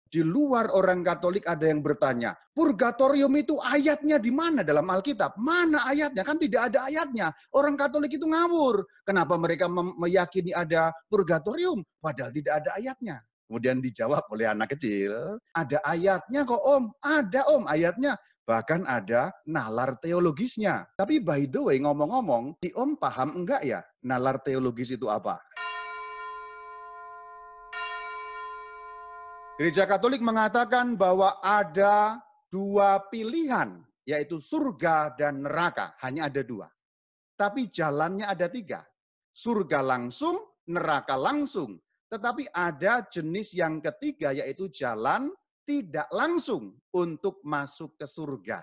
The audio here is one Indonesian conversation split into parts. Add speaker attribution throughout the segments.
Speaker 1: Di luar orang Katolik ada yang bertanya, purgatorium itu ayatnya di mana dalam Alkitab? Mana ayatnya? Kan tidak ada ayatnya. Orang Katolik itu ngawur. Kenapa mereka meyakini ada purgatorium? Padahal tidak ada ayatnya. Kemudian dijawab oleh anak kecil, ada ayatnya kok Om. Ada Om ayatnya. Bahkan ada nalar teologisnya. Tapi by the way, ngomong-ngomong, si Om paham enggak ya nalar teologis itu apa? Gereja Katolik mengatakan bahwa ada dua pilihan, yaitu surga dan neraka. Hanya ada dua. Tapi jalannya ada tiga. Surga langsung, neraka langsung. Tetapi ada jenis yang ketiga, yaitu jalan tidak langsung untuk masuk ke surga.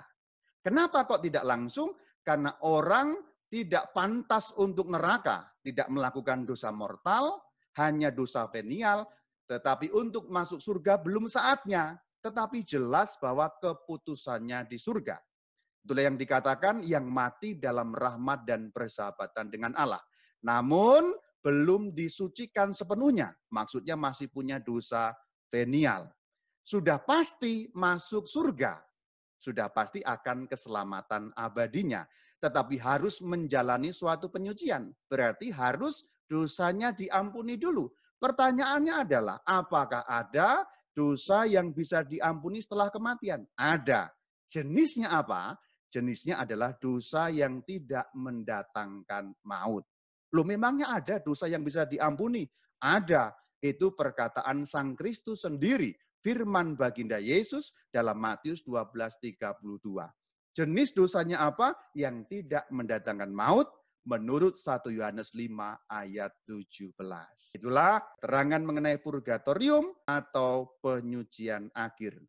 Speaker 1: Kenapa kok tidak langsung? Karena orang tidak pantas untuk neraka, tidak melakukan dosa mortal, hanya dosa venial, tetapi untuk masuk surga belum saatnya. Tetapi jelas bahwa keputusannya di surga. Itulah yang dikatakan yang mati dalam rahmat dan persahabatan dengan Allah. Namun belum disucikan sepenuhnya. Maksudnya masih punya dosa venial. Sudah pasti masuk surga. Sudah pasti akan keselamatan abadinya. Tetapi harus menjalani suatu penyucian. Berarti harus dosanya diampuni dulu. Pertanyaannya adalah, apakah ada dosa yang bisa diampuni setelah kematian? Ada. Jenisnya apa? Jenisnya adalah dosa yang tidak mendatangkan maut. Loh, memangnya ada dosa yang bisa diampuni? Ada. Itu perkataan Sang Kristus sendiri. Firman baginda Yesus dalam Matius 12:32. Jenis dosanya apa? Yang tidak mendatangkan maut menurut 1 Yohanes 5 ayat 17. Itulah terangan mengenai purgatorium atau penyucian akhir.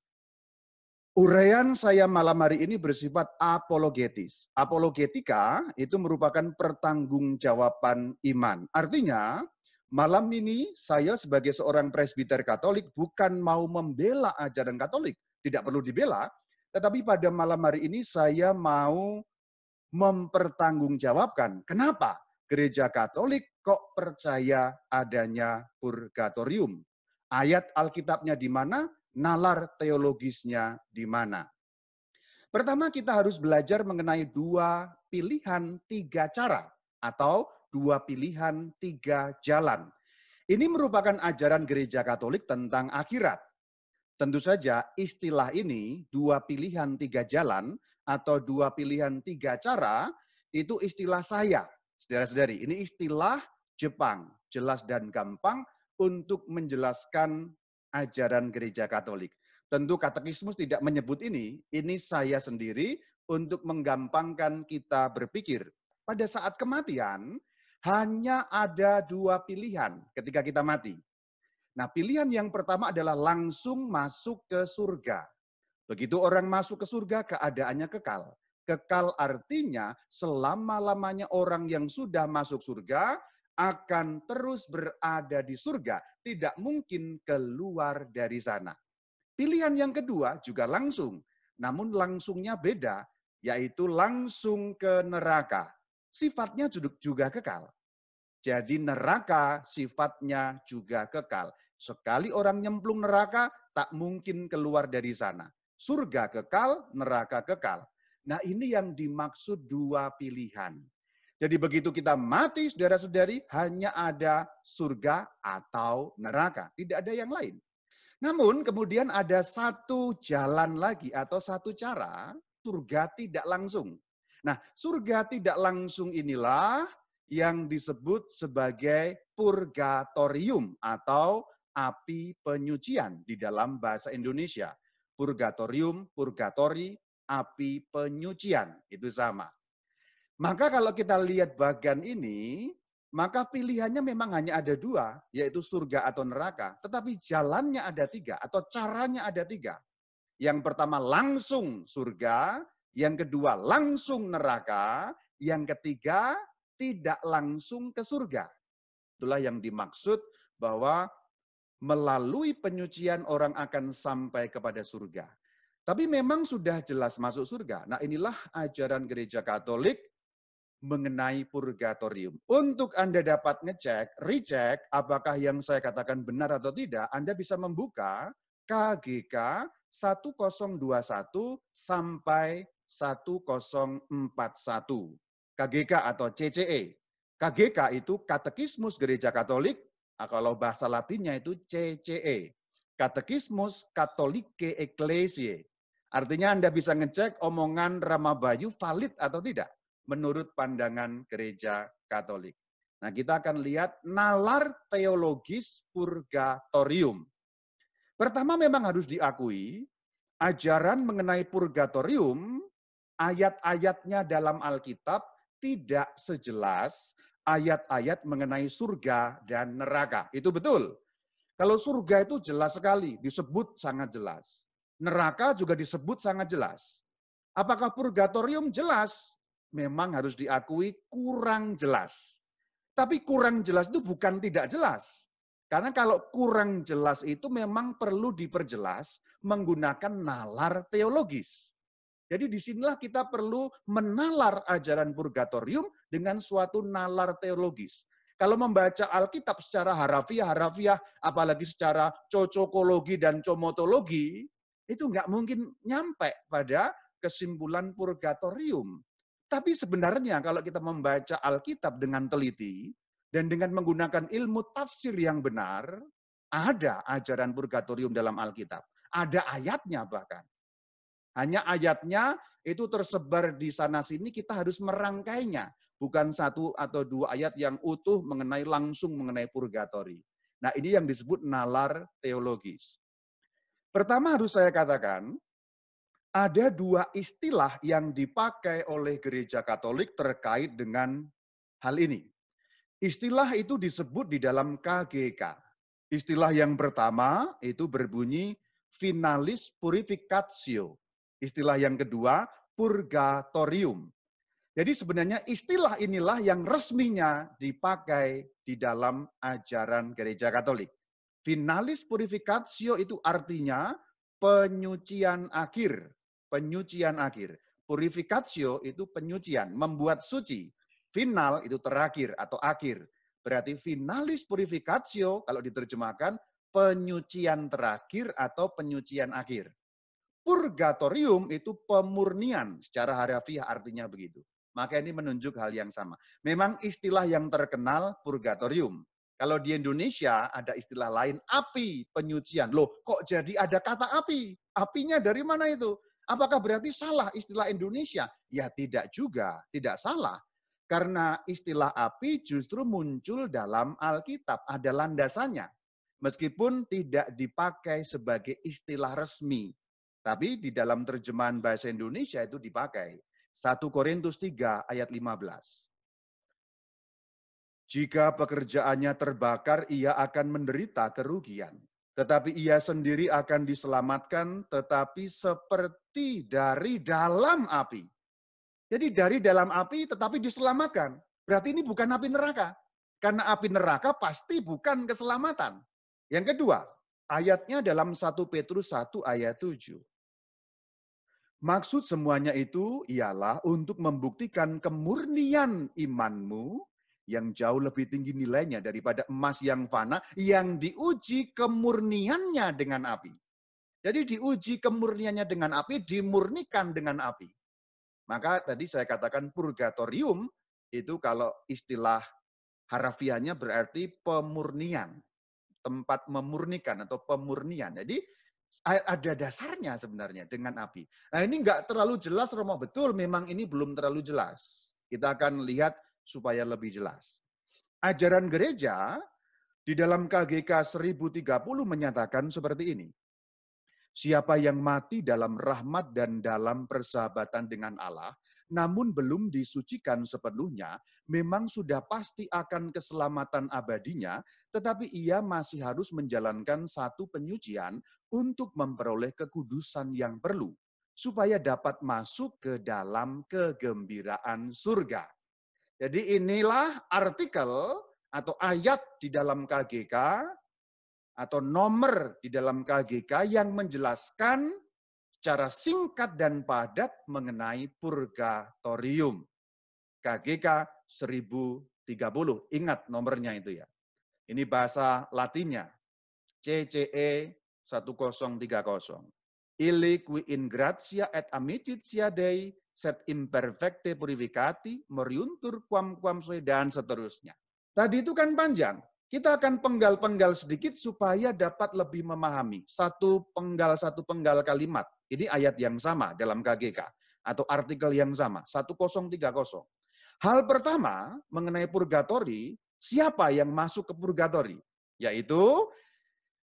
Speaker 1: Uraian saya malam hari ini bersifat apologetis. Apologetika itu merupakan pertanggungjawaban iman. Artinya, malam ini saya sebagai seorang presbiter Katolik bukan mau membela ajaran Katolik, tidak perlu dibela, tetapi pada malam hari ini saya mau mempertanggungjawabkan kenapa Gereja Katolik kok percaya adanya purgatorium. Ayat Alkitabnya di mana? Nalar teologisnya di mana? Pertama kita harus belajar mengenai dua pilihan tiga cara atau dua pilihan tiga jalan. Ini merupakan ajaran Gereja Katolik tentang akhirat. Tentu saja istilah ini dua pilihan tiga jalan atau dua pilihan tiga cara itu istilah saya. Saudara-saudari, ini istilah Jepang, jelas dan gampang untuk menjelaskan ajaran Gereja Katolik. Tentu katekismus tidak menyebut ini saya sendiri untuk menggampangkan kita berpikir. Pada saat kematian, hanya ada dua pilihan ketika kita mati. Nah, pilihan yang pertama adalah langsung masuk ke surga. Begitu orang masuk ke surga, keadaannya kekal. Kekal artinya selama-lamanya orang yang sudah masuk surga akan terus berada di surga. Tidak mungkin keluar dari sana. Pilihan yang kedua juga langsung. Namun langsungnya beda, yaitu langsung ke neraka. Sifatnya juga kekal. Jadi neraka sifatnya juga kekal. Sekali orang nyemplung neraka, tak mungkin keluar dari sana. Surga kekal, neraka kekal. Nah ini yang dimaksud dua pilihan. Jadi begitu kita mati, saudara-saudari, hanya ada surga atau neraka. Tidak ada yang lain. Namun kemudian ada satu jalan lagi atau satu cara, surga tidak langsung. Nah surga tidak langsung inilah yang disebut sebagai purgatorium atau api penyucian di dalam bahasa Indonesia. Purgatorium, purgatori, api penyucian, itu sama. Maka kalau kita lihat bagian ini, maka pilihannya memang hanya ada dua, yaitu surga atau neraka. Tetapi jalannya ada tiga, atau caranya ada tiga. Yang pertama langsung surga, yang kedua langsung neraka, yang ketiga tidak langsung ke surga. Itulah yang dimaksud bahwa melalui penyucian orang akan sampai kepada surga. Tapi memang sudah jelas masuk surga. Nah inilah ajaran Gereja Katolik mengenai purgatorium. Untuk Anda dapat ngecek, recheck, apakah yang saya katakan benar atau tidak, Anda bisa membuka KGK 1021 sampai 1041. KGK atau CCE. KGK itu Katekismus Gereja Katolik, kalau bahasa Latinnya itu CCE. Katekismus Katolike Ecclesiae. Artinya Anda bisa ngecek omongan Ramabayu valid atau tidak menurut pandangan Gereja Katolik. Nah, kita akan lihat nalar teologis purgatorium. Pertama memang harus diakui, ajaran mengenai purgatorium, ayat-ayatnya dalam Alkitab tidak sejelas ayat-ayat mengenai surga dan neraka. Itu betul. Kalau surga itu jelas sekali, disebut sangat jelas. Neraka juga disebut sangat jelas. Apakah purgatorium jelas? Memang harus diakui kurang jelas. Tapi kurang jelas itu bukan tidak jelas. Karena kalau kurang jelas itu memang perlu diperjelas menggunakan nalar teologis. Jadi disinilah kita perlu menalar ajaran purgatorium dengan suatu nalar teologis. Kalau membaca Alkitab secara harafiah, apalagi secara cocokologi dan comotologi, itu nggak mungkin nyampe pada kesimpulan purgatorium. Tapi sebenarnya kalau kita membaca Alkitab dengan teliti dan dengan menggunakan ilmu tafsir yang benar, ada ajaran purgatorium dalam Alkitab. Ada ayatnya bahkan. Hanya ayatnya itu tersebar di sana-sini, kita harus merangkainya. Bukan satu atau dua ayat yang utuh langsung mengenai purgatori. Nah, ini yang disebut nalar teologis. Pertama harus saya katakan, ada dua istilah yang dipakai oleh Gereja Katolik terkait dengan hal ini. Istilah itu disebut di dalam KGK. Istilah yang pertama itu berbunyi finalis purificatio. Istilah yang kedua purgatorium. Jadi sebenarnya istilah inilah yang resminya dipakai di dalam ajaran Gereja Katolik. Finalis purificatio itu artinya penyucian akhir. Penyucian akhir. Purificatio itu penyucian, membuat suci. Final itu terakhir atau akhir. Berarti finalis purificatio kalau diterjemahkan penyucian terakhir atau penyucian akhir. Purgatorium itu pemurnian, secara harafiah artinya begitu. Maka ini menunjuk hal yang sama. Memang istilah yang terkenal purgatorium. Kalau di Indonesia ada istilah lain, api penyucian. Loh, kok jadi ada kata api? Apinya dari mana itu? Apakah berarti salah istilah Indonesia? Ya tidak juga, tidak salah. Karena istilah api justru muncul dalam Alkitab, ada landasannya. Meskipun tidak dipakai sebagai istilah resmi. Tapi di dalam terjemahan bahasa Indonesia itu dipakai. 1 Korintus 3 ayat 15. Jika pekerjaannya terbakar, ia akan menderita kerugian. Tetapi ia sendiri akan diselamatkan, tetapi seperti dari dalam api. Jadi dari dalam api tetapi diselamatkan. Berarti ini bukan api neraka. Karena api neraka pasti bukan keselamatan. Yang kedua, ayatnya dalam 1 Petrus 1 ayat 7. Maksud semuanya itu ialah untuk membuktikan kemurnian imanmu yang jauh lebih tinggi nilainya daripada emas yang fana, yang diuji kemurniannya dengan api. Jadi diuji kemurniannya dengan api, dimurnikan dengan api. Maka tadi saya katakan purgatorium itu kalau istilah harafiahnya berarti pemurnian. Tempat memurnikan atau pemurnian. Jadi ada dasarnya sebenarnya dengan api. Nah ini nggak terlalu jelas Romo, betul memang ini belum terlalu jelas. Kita akan lihat supaya lebih jelas. Ajaran gereja di dalam KGK 1030 menyatakan seperti ini. Siapa yang mati dalam rahmat dan dalam persahabatan dengan Allah, namun belum disucikan sepenuhnya, memang sudah pasti akan keselamatan abadinya, tetapi ia masih harus menjalankan satu penyucian untuk memperoleh kekudusan yang perlu, supaya dapat masuk ke dalam kegembiraan surga. Jadi inilah artikel atau ayat di dalam KGK, atau nomor di dalam KGK yang menjelaskan secara singkat dan padat mengenai purgatorium. KGK 1030. Ingat nomornya itu ya. Ini bahasa Latinnya. CCE 1030. Ille qui in gratia et amicitia Dei sed imperfecte purificati moriuntur quam sui dan seterusnya. Tadi itu kan panjang. Kita akan penggal-penggal sedikit supaya dapat lebih memahami satu penggal kalimat. Ini ayat yang sama dalam KGK atau artikel yang sama, 1030. Hal pertama mengenai purgatori, siapa yang masuk ke purgatori? Yaitu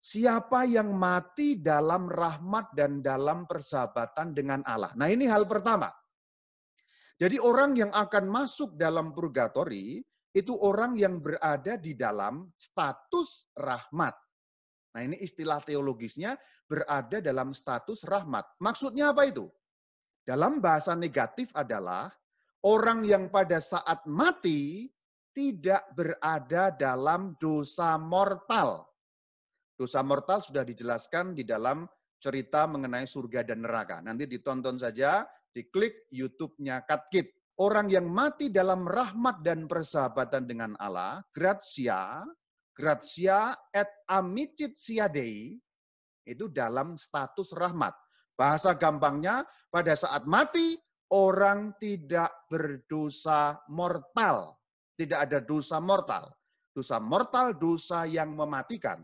Speaker 1: siapa yang mati dalam rahmat dan dalam persahabatan dengan Allah. Nah, ini hal pertama. Jadi orang yang akan masuk dalam purgatori itu orang yang berada di dalam status rahmat. Nah, ini istilah teologisnya berada dalam status rahmat. Maksudnya apa itu? Dalam bahasa negatif adalah orang yang pada saat mati tidak berada dalam dosa mortal. Dosa mortal sudah dijelaskan di dalam cerita mengenai surga dan neraka. Nanti ditonton saja, diklik YouTube-nya Katkit. Orang yang mati dalam rahmat dan persahabatan dengan Allah, gratia et amicitia Dei, itu dalam status rahmat. Bahasa gampangnya, pada saat mati, orang tidak berdosa mortal. Tidak ada dosa mortal. Dosa mortal, dosa yang mematikan.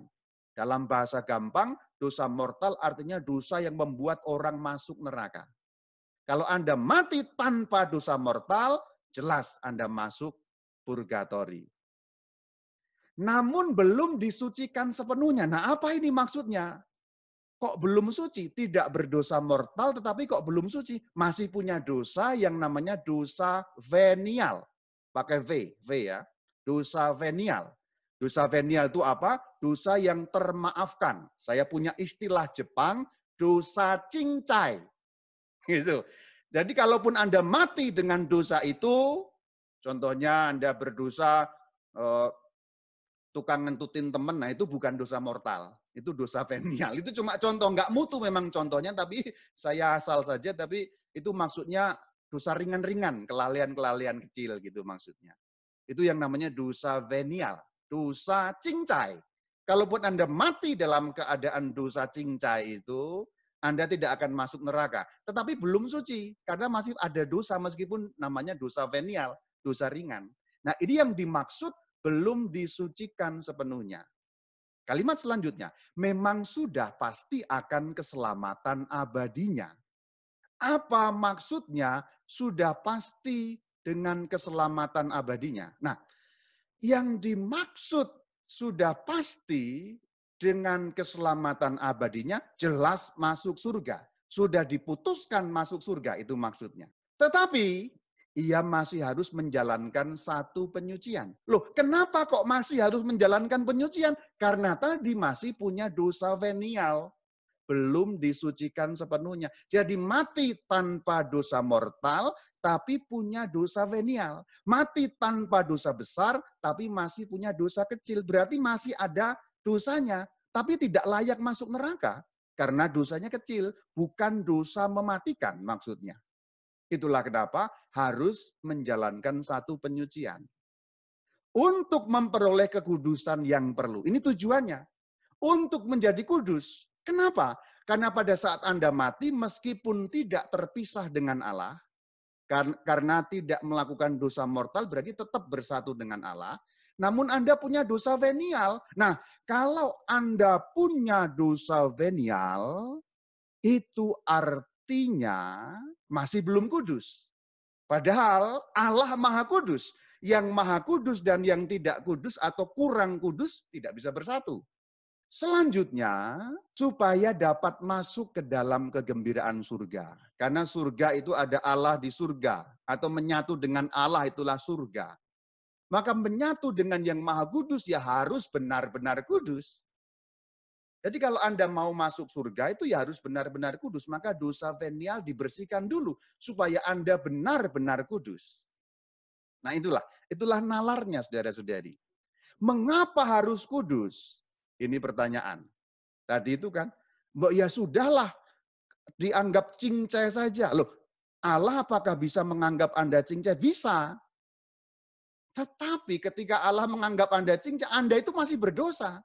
Speaker 1: Dalam bahasa gampang, dosa mortal artinya dosa yang membuat orang masuk neraka. Kalau Anda mati tanpa dosa mortal, jelas Anda masuk purgatori. Namun belum disucikan sepenuhnya. Nah, apa ini maksudnya? Kok belum suci? Tidak berdosa mortal, tetapi kok belum suci? Masih punya dosa yang namanya dosa venial. Pakai V ya. Dosa venial. Dosa venial itu apa? Dosa yang termaafkan. Saya punya istilah Jepang, dosa cincai. Gitu. Jadi kalaupun Anda mati dengan dosa itu, contohnya Anda berdosa tukang ngentutin temen, nah itu bukan dosa mortal. Itu dosa venial. Itu cuma contoh, nggak mutu memang contohnya, tapi saya asal saja, tapi itu maksudnya dosa ringan-ringan, kelalaian-kelalaian kecil gitu maksudnya. Itu yang namanya dosa venial, dosa cincai. Kalaupun Anda mati dalam keadaan dosa cincai itu, Anda tidak akan masuk neraka. Tetapi belum suci, karena masih ada dosa meskipun namanya dosa venial, dosa ringan. Nah, ini yang dimaksud belum disucikan sepenuhnya. Kalimat selanjutnya, memang sudah pasti akan keselamatan abadinya. Apa maksudnya sudah pasti dengan keselamatan abadinya? Nah, yang dimaksud sudah pasti dengan keselamatan abadinya jelas masuk surga. Sudah diputuskan masuk surga, itu maksudnya. Tetapi ia masih harus menjalankan satu penyucian. Loh, kenapa kok masih harus menjalankan penyucian? Karena tadi masih punya dosa venial. Belum disucikan sepenuhnya. Jadi mati tanpa dosa mortal, tapi punya dosa venial. Mati tanpa dosa besar, tapi masih punya dosa kecil. Berarti masih ada dosanya, tapi tidak layak masuk neraka. Karena dosanya kecil, bukan dosa mematikan maksudnya. Itulah kenapa harus menjalankan satu penyucian. Untuk memperoleh kekudusan yang perlu. Ini tujuannya. Untuk menjadi kudus. Kenapa? Karena pada saat Anda mati, meskipun tidak terpisah dengan Allah, karena tidak melakukan dosa mortal, berarti tetap bersatu dengan Allah. Namun Anda punya dosa venial. Nah, kalau Anda punya dosa venial, itu artinya masih belum kudus. Padahal Allah Maha Kudus. Yang Maha Kudus dan yang tidak kudus atau kurang kudus tidak bisa bersatu. Selanjutnya, supaya dapat masuk ke dalam kegembiraan surga. Karena surga itu ada Allah di surga. Atau menyatu dengan Allah itulah surga. Maka menyatu dengan yang Maha Kudus ya harus benar-benar kudus. Jadi kalau Anda mau masuk surga itu ya harus benar-benar kudus. Maka dosa venial dibersihkan dulu. Supaya Anda benar-benar kudus. Nah itulah nalarnya saudara-saudari. Mengapa harus kudus? Ini pertanyaan. Tadi itu kan, ya sudahlah, dianggap cincai saja. Loh, Allah apakah bisa menganggap Anda cincai? Bisa. Tetapi ketika Allah menganggap Anda cincai, Anda itu masih berdosa.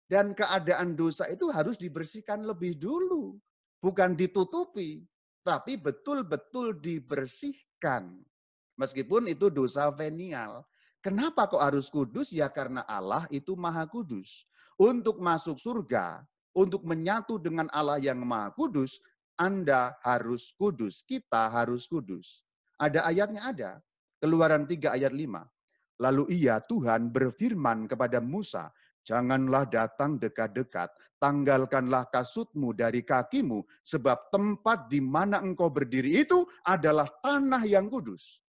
Speaker 1: Dan keadaan dosa itu harus dibersihkan lebih dulu. Bukan ditutupi, tapi betul-betul dibersihkan. Meskipun itu dosa venial. Kenapa kok harus kudus? Ya karena Allah itu maha kudus. Untuk masuk surga, untuk menyatu dengan Allah yang maha kudus, Anda harus kudus. Kita harus kudus. Ada ayatnya ada. Keluaran 3 ayat 5. Lalu ia Tuhan berfirman kepada Musa, janganlah datang dekat-dekat, tanggalkanlah kasutmu dari kakimu, sebab tempat di mana engkau berdiri itu adalah tanah yang kudus.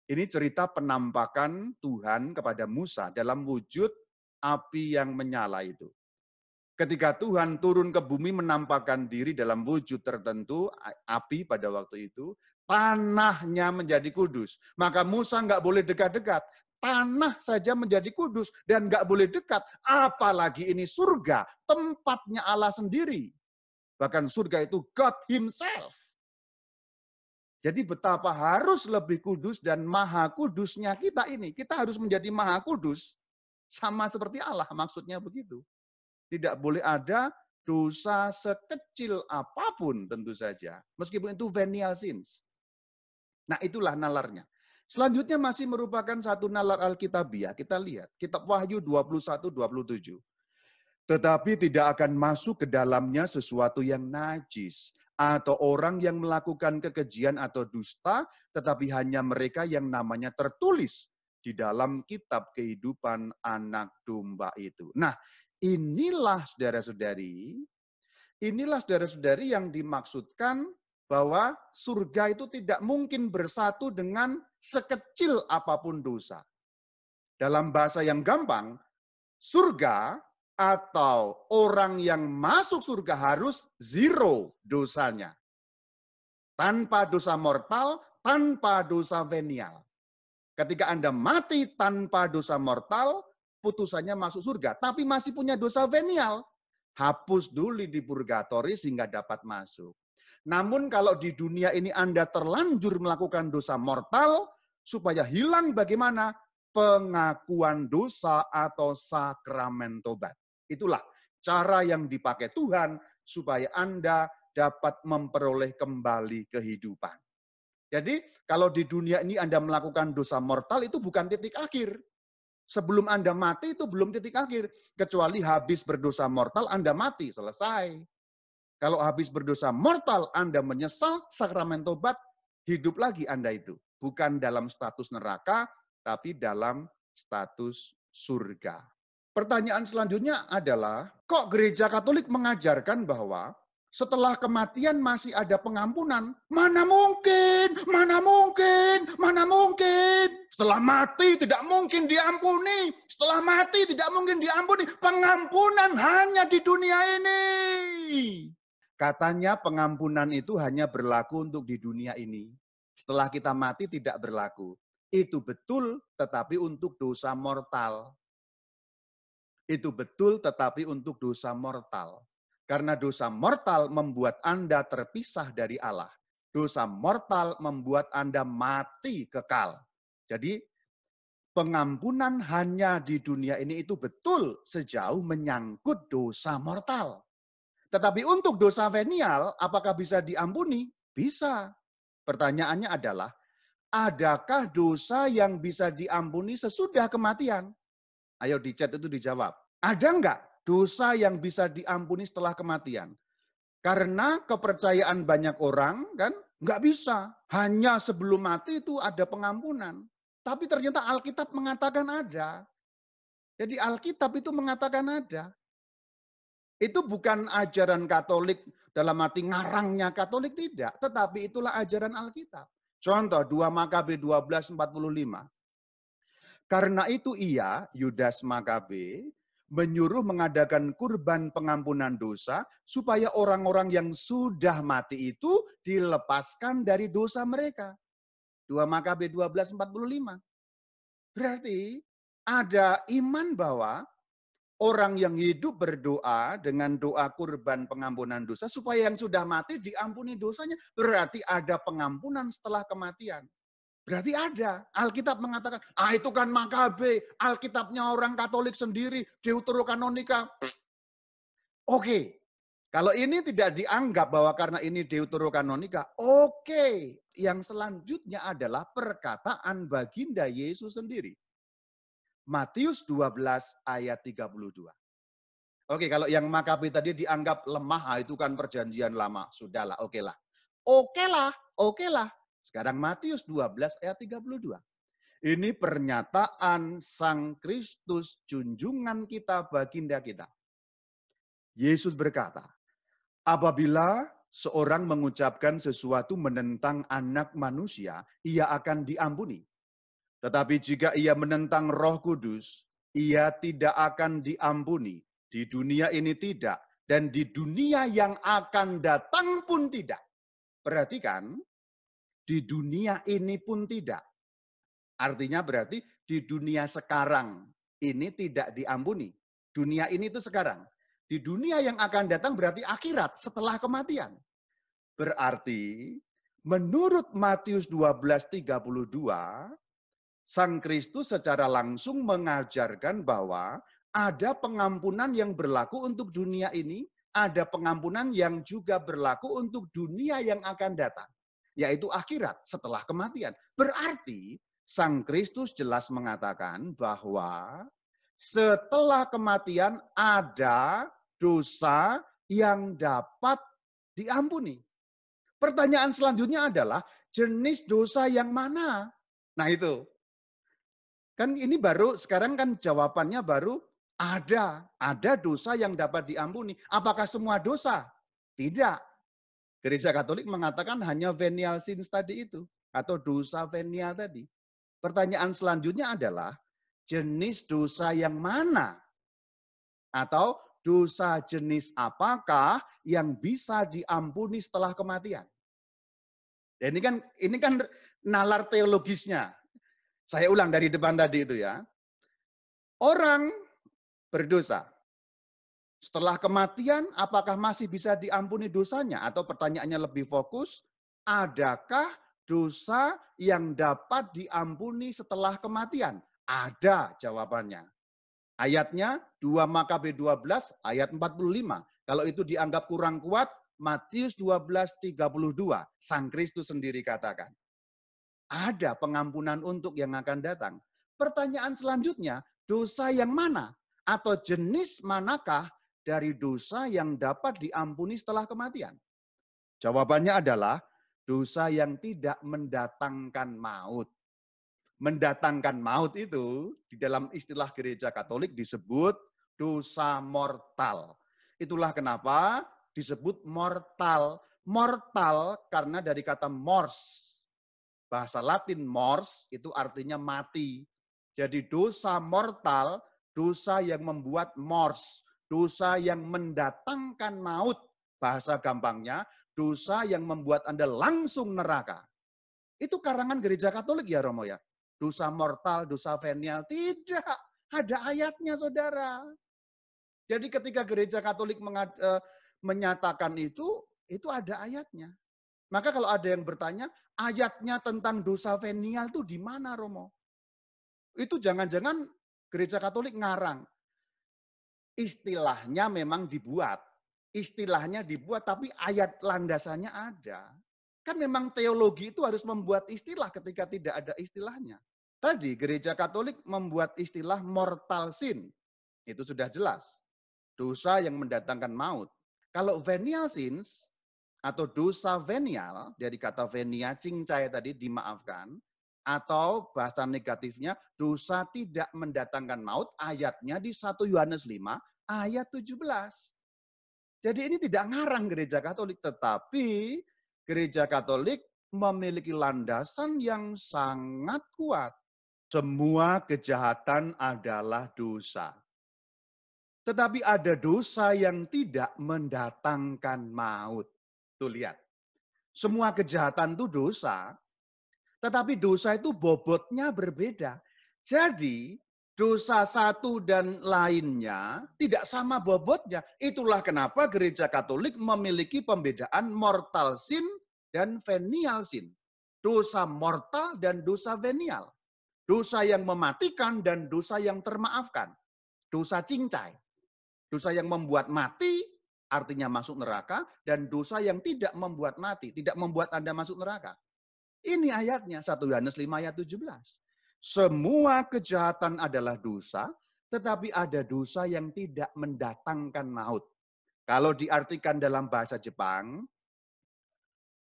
Speaker 1: Ini cerita penampakan Tuhan kepada Musa dalam wujud api yang menyala itu. Ketika Tuhan turun ke bumi menampakkan diri dalam wujud tertentu, api pada waktu itu, tanahnya menjadi kudus. Maka Musa nggak boleh dekat-dekat. Tanah saja menjadi kudus dan nggak boleh dekat. Apalagi ini surga, tempatnya Allah sendiri. Bahkan surga itu God Himself. Jadi betapa harus lebih kudus dan maha kudusnya kita ini. Kita harus menjadi maha kudus. Sama seperti Allah, maksudnya begitu. Tidak boleh ada dosa sekecil apapun tentu saja. Meskipun itu venial sins. Nah itulah nalarnya. Selanjutnya masih merupakan satu nalar Alkitabiah. Kita lihat. Kitab Wahyu 21-27. Tetapi tidak akan masuk ke dalamnya sesuatu yang najis. Atau orang yang melakukan kekejian atau dusta. Tetapi hanya mereka yang namanya tertulis di dalam kitab kehidupan anak domba itu. Nah, inilah saudara-saudari yang dimaksudkan bahwa surga itu tidak mungkin bersatu dengan sekecil apapun dosa. Dalam bahasa yang gampang, surga atau orang yang masuk surga harus zero dosanya. Tanpa dosa mortal, tanpa dosa venial. Ketika Anda mati tanpa dosa mortal, putusannya masuk surga. Tapi masih punya dosa venial, hapus dulu di purgatori sehingga dapat masuk. Namun kalau di dunia ini Anda terlanjur melakukan dosa mortal, supaya hilang bagaimana? Pengakuan dosa atau sakramen tobat. Itulah cara yang dipakai Tuhan supaya Anda dapat memperoleh kembali kehidupan. Jadi kalau di dunia ini Anda melakukan dosa mortal itu bukan titik akhir. Sebelum Anda mati itu belum titik akhir. Kecuali habis berdosa mortal Anda mati, selesai. Kalau habis berdosa mortal Anda menyesal, sakramen tobat, hidup lagi Anda itu. Bukan dalam status neraka, tapi dalam status surga. Pertanyaan selanjutnya adalah, kok gereja Katolik mengajarkan bahwa setelah kematian masih ada pengampunan? Mana mungkin, mana mungkin, mana mungkin. Setelah mati tidak mungkin diampuni. Setelah mati tidak mungkin diampuni. Pengampunan hanya di dunia ini. Katanya pengampunan itu hanya berlaku untuk di dunia ini. Setelah kita mati tidak berlaku. Itu betul, tetapi untuk dosa mortal. Itu betul, tetapi untuk dosa mortal. Karena dosa mortal membuat Anda terpisah dari Allah. Dosa mortal membuat Anda mati kekal. Jadi pengampunan hanya di dunia ini itu betul sejauh menyangkut dosa mortal. Tetapi untuk dosa venial, apakah bisa diampuni? Bisa. Pertanyaannya adalah, adakah dosa yang bisa diampuni sesudah kematian? Ayo di chat itu dijawab. Ada enggak dosa yang bisa diampuni setelah kematian? Karena kepercayaan banyak orang kan enggak bisa. Hanya sebelum mati itu ada pengampunan. Tapi ternyata Alkitab mengatakan ada. Jadi Alkitab itu mengatakan ada. Itu bukan ajaran Katolik dalam arti ngarangnya Katolik, tidak. Tetapi itulah ajaran Alkitab. Contoh 2 Makabe 12:45. Karena itu ia, Yudas Makabe, menyuruh mengadakan kurban pengampunan dosa supaya orang-orang yang sudah mati itu dilepaskan dari dosa mereka. 2 Makabe 12:45. Berarti ada iman bahwa orang yang hidup berdoa dengan doa kurban pengampunan dosa supaya yang sudah mati diampuni dosanya. Berarti ada pengampunan setelah kematian. Berarti ada. Alkitab mengatakan, itu kan Makabe. Alkitabnya orang Katolik sendiri. Deuterokanonika. Oke. Kalau ini tidak dianggap bahwa karena ini deuterokanonika, oke. Yang selanjutnya adalah perkataan baginda Yesus sendiri. Matius 12 ayat 32. Oke, kalau yang Makabe tadi dianggap lemah, itu kan perjanjian lama. Sudahlah, oke lah. Oke lah, oke lah. Sekarang Matius 12 ayat 32. Ini pernyataan Sang Kristus, junjungan kita, baginda kita. Yesus berkata, apabila seorang mengucapkan sesuatu menentang anak manusia, ia akan diampuni. Tetapi jika ia menentang Roh Kudus, ia tidak akan diampuni. Di dunia ini tidak, dan di dunia yang akan datang pun tidak. Perhatikan, di dunia ini pun tidak. Artinya berarti di dunia sekarang ini tidak diampuni. Dunia ini itu sekarang. Di dunia yang akan datang berarti akhirat setelah kematian. Berarti menurut Matius 12:32, Sang Kristus secara langsung mengajarkan bahwa ada pengampunan yang berlaku untuk dunia ini, ada pengampunan yang juga berlaku untuk dunia yang akan datang, yaitu akhirat setelah kematian. Berarti Sang Kristus jelas mengatakan bahwa setelah kematian ada dosa yang dapat diampuni. Pertanyaan selanjutnya adalah jenis dosa yang mana? Nah itu. Kan ini baru, sekarang kan jawabannya baru ada dosa yang dapat diampuni. Apakah semua dosa? Tidak. Gereja Katolik mengatakan hanya venial sins tadi itu, atau dosa venial tadi. Pertanyaan selanjutnya adalah, jenis dosa yang mana? Atau dosa jenis apakah yang bisa diampuni setelah kematian? Ya, ini kan nalar teologisnya. Saya ulang dari depan tadi itu ya. Orang berdosa. Setelah kematian, apakah masih bisa diampuni dosanya? Atau pertanyaannya lebih fokus, adakah dosa yang dapat diampuni setelah kematian? Ada jawabannya. Ayatnya 2 Makabe 12 ayat 45. Kalau itu dianggap kurang kuat, Matius 12:32. Sang Kristus sendiri katakan. Ada pengampunan untuk yang akan datang. Pertanyaan selanjutnya, dosa yang mana? Atau jenis manakah dari dosa yang dapat diampuni setelah kematian? Jawabannya adalah dosa yang tidak mendatangkan maut. Mendatangkan maut itu di dalam istilah gereja Katolik disebut dosa mortal. Itulah kenapa disebut mortal. Mortal karena dari kata mors. Bahasa Latin mors itu artinya mati. Jadi dosa mortal, dosa yang membuat mors, dosa yang mendatangkan maut. Bahasa gampangnya, dosa yang membuat Anda langsung neraka. Itu karangan gereja Katolik ya Romo ya. Dosa mortal, dosa venial, tidak. Ada ayatnya saudara. Jadi ketika gereja Katolik menyatakan itu ada ayatnya. Maka kalau ada yang bertanya, ayatnya tentang dosa venial itu di mana, Romo? Itu jangan-jangan gereja Katolik ngarang. Istilahnya memang dibuat. Istilahnya dibuat, tapi ayat landasannya ada. Kan memang teologi itu harus membuat istilah ketika tidak ada istilahnya. Tadi gereja Katolik membuat istilah mortal sin. Itu sudah jelas. Dosa yang mendatangkan maut. Kalau venial sins, atau dosa venial, dari kata venia, cincai tadi dimaafkan, atau bahasa negatifnya, dosa tidak mendatangkan maut, ayatnya di 1 Yohanes 5, ayat 17. Jadi ini tidak ngarang gereja Katolik, tetapi gereja Katolik memiliki landasan yang sangat kuat. Semua kejahatan adalah dosa. Tetapi ada dosa yang tidak mendatangkan maut. Tuh lihat, semua kejahatan itu dosa, tetapi dosa itu bobotnya berbeda. Jadi dosa satu dan lainnya tidak sama bobotnya. Itulah kenapa gereja Katolik memiliki pembedaan mortal sin dan venial sin. Dosa mortal dan dosa venial. Dosa yang mematikan dan dosa yang termaafkan. Dosa cincai. Dosa yang membuat mati artinya masuk neraka, dan dosa yang tidak membuat mati, tidak membuat Anda masuk neraka. Ini ayatnya, 1 Yohanes 5 ayat 17. Semua kejahatan adalah dosa, tetapi ada dosa yang tidak mendatangkan maut. Kalau diartikan dalam bahasa Jepang,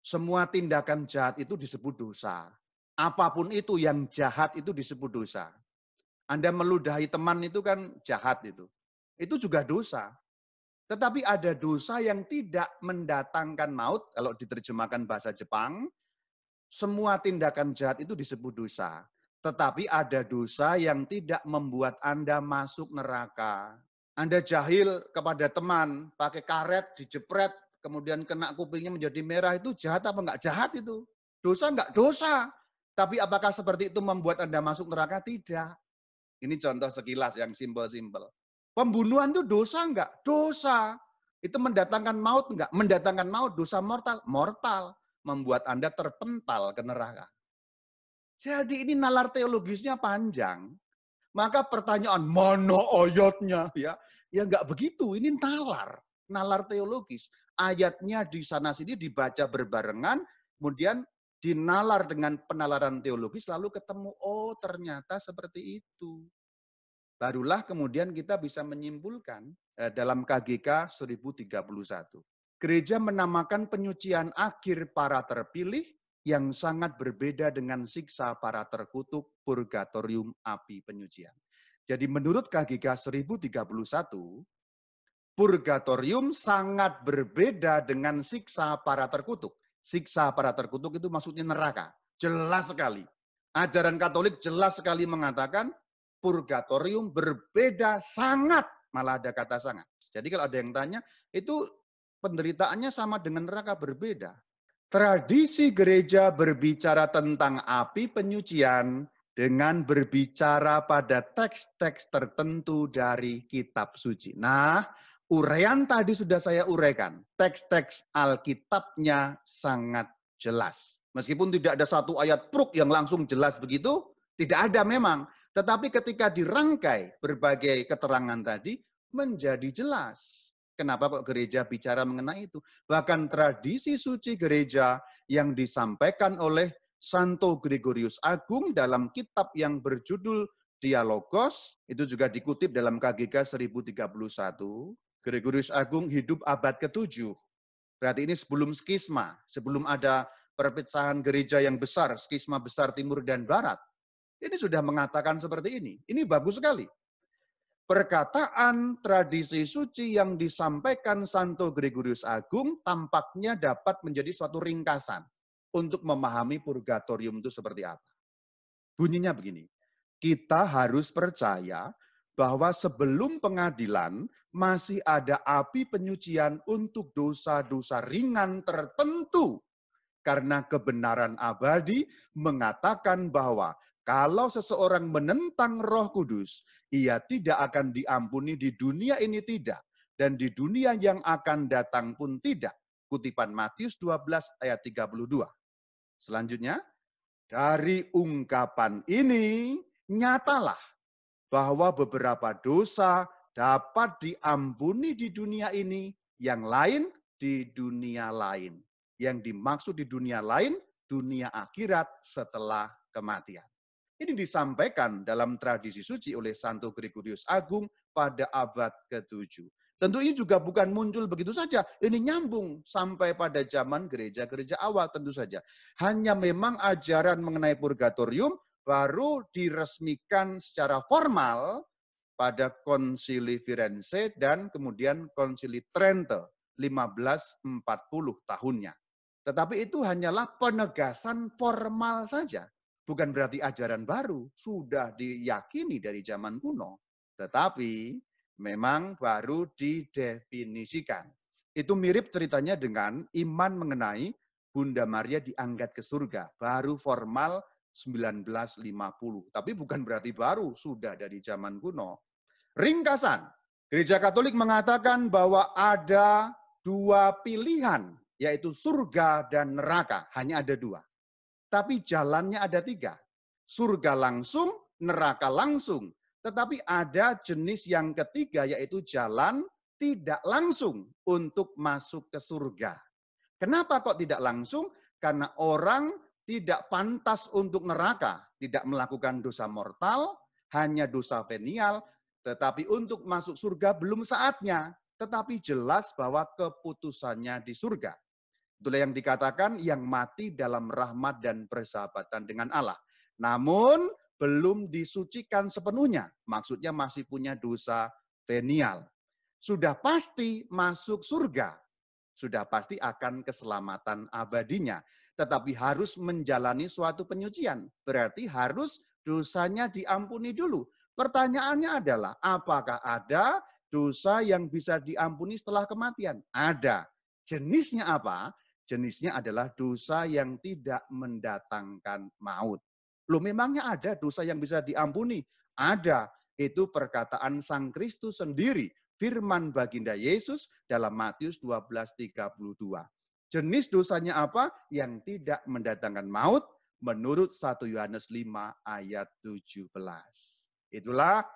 Speaker 1: semua tindakan jahat itu disebut dosa. Apapun itu yang jahat itu disebut dosa. Anda meludahi teman itu kan jahat itu. Itu juga dosa. Tetapi ada dosa yang tidak mendatangkan maut, kalau diterjemahkan bahasa Jepang, semua tindakan jahat itu disebut dosa. Tetapi ada dosa yang tidak membuat Anda masuk neraka. Anda jahil kepada teman, pakai karet, dijepret, kemudian kena kupingnya menjadi merah, itu jahat apa enggak jahat itu? Dosa enggak? Dosa. Tapi apakah seperti itu membuat Anda masuk neraka? Tidak. Ini contoh sekilas yang simpel-simpel. Pembunuhan itu dosa enggak? Dosa. Itu mendatangkan maut enggak? Mendatangkan maut, dosa mortal. Mortal. Membuat Anda terpental ke neraka. Jadi ini nalar teologisnya panjang. Maka pertanyaan, mana ayatnya? Ya enggak begitu, ini nalar teologis. Ayatnya di sana sini dibaca berbarengan, kemudian dinalar dengan penalaran teologis, lalu ketemu, oh ternyata seperti itu. Barulah kemudian kita bisa menyimpulkan dalam KGK 1031. Gereja menamakan penyucian akhir para terpilih yang sangat berbeda dengan siksa para terkutuk purgatorium api penyucian. Jadi menurut KGK 1031, purgatorium sangat berbeda dengan siksa para terkutuk. Siksa para terkutuk itu maksudnya neraka. Jelas sekali. Ajaran Katolik jelas sekali mengatakan purgatorium berbeda sangat. Malah ada kata sangat. Jadi kalau ada yang tanya, itu penderitaannya sama dengan neraka, berbeda. Tradisi gereja berbicara tentang api penyucian dengan berbicara pada teks-teks tertentu dari kitab suci. Nah, uraian tadi sudah saya uraikan. Teks-teks Alkitabnya sangat jelas. Meskipun tidak ada satu ayat pruk yang langsung jelas begitu, tidak ada memang. Tetapi ketika dirangkai berbagai keterangan tadi, menjadi jelas. Kenapa kok gereja bicara mengenai itu? Bahkan tradisi suci gereja yang disampaikan oleh Santo Gregorius Agung dalam kitab yang berjudul Dialogos, itu juga dikutip dalam KGK 1031. Gregorius Agung hidup abad ke-7. Berarti ini sebelum skisma, sebelum ada perpecahan gereja yang besar, skisma besar timur dan barat. Ini sudah mengatakan seperti ini. Ini bagus sekali. Perkataan tradisi suci yang disampaikan Santo Gregorius Agung tampaknya dapat menjadi suatu ringkasan untuk memahami purgatorium itu seperti apa. Bunyinya begini, kita harus percaya bahwa sebelum pengadilan masih ada api penyucian untuk dosa-dosa ringan tertentu. Karena kebenaran abadi mengatakan bahwa kalau seseorang menentang Roh Kudus, ia tidak akan diampuni di dunia ini tidak, dan di dunia yang akan datang pun tidak. Kutipan Matius 12 ayat 32. Selanjutnya, dari ungkapan ini nyatalah bahwa beberapa dosa dapat diampuni di dunia ini, yang lain di dunia lain. Yang dimaksud di dunia lain, dunia akhirat setelah kematian. Ini disampaikan dalam tradisi suci oleh Santo Gregorius Agung pada abad ke-7. Tentu ini juga bukan muncul begitu saja. Ini nyambung sampai pada zaman gereja-gereja awal tentu saja. Hanya memang ajaran mengenai purgatorium baru diresmikan secara formal pada Konsili Firenze dan kemudian Konsili Trento 1540 tahunnya. Tetapi itu hanyalah penegasan formal saja. Bukan berarti ajaran baru, sudah diyakini dari zaman kuno. Tetapi memang baru didefinisikan. Itu mirip ceritanya dengan iman mengenai Bunda Maria diangkat ke surga. Baru formal 1950. Tapi bukan berarti baru, sudah dari zaman kuno. Ringkasan, Gereja Katolik mengatakan bahwa ada dua pilihan, yaitu surga dan neraka. Hanya ada dua. Tapi jalannya ada tiga. Surga langsung, neraka langsung. Tetapi ada jenis yang ketiga, yaitu jalan tidak langsung untuk masuk ke surga. Kenapa kok tidak langsung? Karena orang tidak pantas untuk neraka, tidak melakukan dosa mortal, hanya dosa venial, tetapi untuk masuk surga belum saatnya. Tetapi jelas bahwa keputusannya di surga. Itulah yang dikatakan yang mati dalam rahmat dan persahabatan dengan Allah. Namun belum disucikan sepenuhnya. Maksudnya masih punya dosa venial. Sudah pasti masuk surga. Sudah pasti akan keselamatan abadinya. Tetapi harus menjalani suatu penyucian. Berarti harus dosanya diampuni dulu. Pertanyaannya adalah, apakah ada dosa yang bisa diampuni setelah kematian? Ada. Jenisnya apa? Jenisnya adalah dosa yang tidak mendatangkan maut. Loh, memangnya ada dosa yang bisa diampuni? Ada. Itu perkataan Sang Kristus sendiri, firman baginda Yesus dalam Matius 12:32. Jenis dosanya apa? Yang tidak mendatangkan maut menurut 1 Yohanes 5 ayat 17. Itulah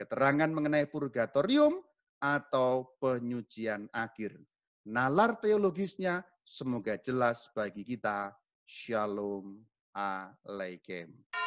Speaker 1: keterangan mengenai purgatorium atau penyucian akhir. Nalar teologisnya semoga jelas bagi kita. Shalom Aleichem.